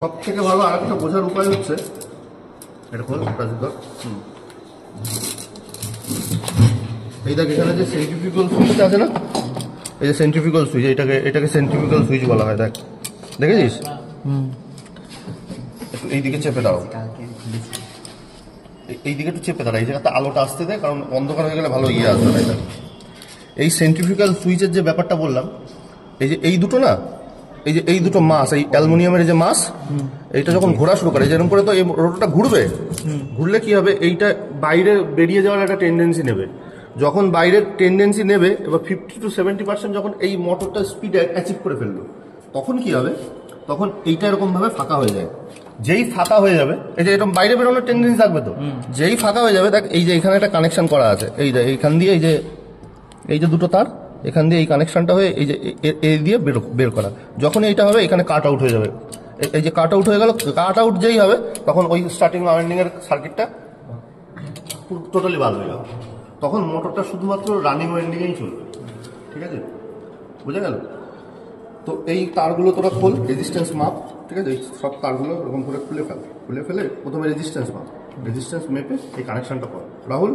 সব থেকে ভালো আরেকটা বোঝার উপায় হচ্ছে এটা খোল এই দেখ এখানে যে সেন্ট্রিফিউগাল সুইচ আছে না, এই যে সেন্ট্রিফিউগাল সুইচ, এটাকে সেন্ট্রিফিউগাল সুইচ বলা হয়। দেখ দেখেছিস? এই দিকে চেপে দাও, এই দিকে একটু চেপে দাঁড়া, এই জায়গাতে আলোটা আসতে দেয়, কারণ অন্ধকার হয়ে গেলে ভালো ইয়ে আসবে না। এটা এই সেন্ট্রিফিউগাল সুইচের যে ব্যাপারটা বললাম, এই যে এই দুটো না, এই যে এই দুটো মাস, এই অ্যালুমিনিয়ামের যে মাস, এইটা যখন ঘোরা শুরু করে যেরকম করে, তো এই রোটরটা ঘুরবে, ঘুরলে কি হবে, এইটা বাইরে বেরিয়ে যাওয়ার একটা টেন্ডেন্সি নেবে। যখন বাইরের টেন্ডেন্সি নেবে, এবার 50 to 70% যখন এই মোটরটা স্পিড অ্যাচিভ করে ফেললো, তখন কি হবে, তখন এইটা এরকম ভাবে ফাঁকা হয়ে যায়। যেই ফাঁকা হয়ে যাবে, এই যে এরকম বাইরে বেরোনোর টেন্ডেন্সি থাকবে, তো যেই ফাঁকা হয়ে যাবে, দেখ এই যে এখানে একটা কানেকশন করা আছে, এই যে এইখান দিয়ে এই যে দুটো তার, এখান দিয়ে এই কানেকশনটা হয়ে এই যে এই দিয়ে বের করা, যখন এইটা হবে এখানে কাট আউট হয়ে যাবে। এই যে কাট আউট হয়ে গেল, কাট আউট যেই হবে তখন ওই স্টার্টিং ওয়াইন্ডিং এর সার্কিটটা টোটালি বাদ হয়ে যাবে। তখন মোটরটা শুধুমাত্র রানিং ওয়াইন্ডিংয়েই চলবে। ঠিক আছে, বুঝা গেল? তো এই তারগুলো তোরা খোল, রেজিস্ট্যান্স মাপ। ঠিক আছে, এই সব তারগুলো এরকম করে খুলে ফেলে প্রথমে রেজিস্ট্যান্স মাপ, রেজিস্ট্যান্স মেপে এই কানেকশনটা কর। রাহুল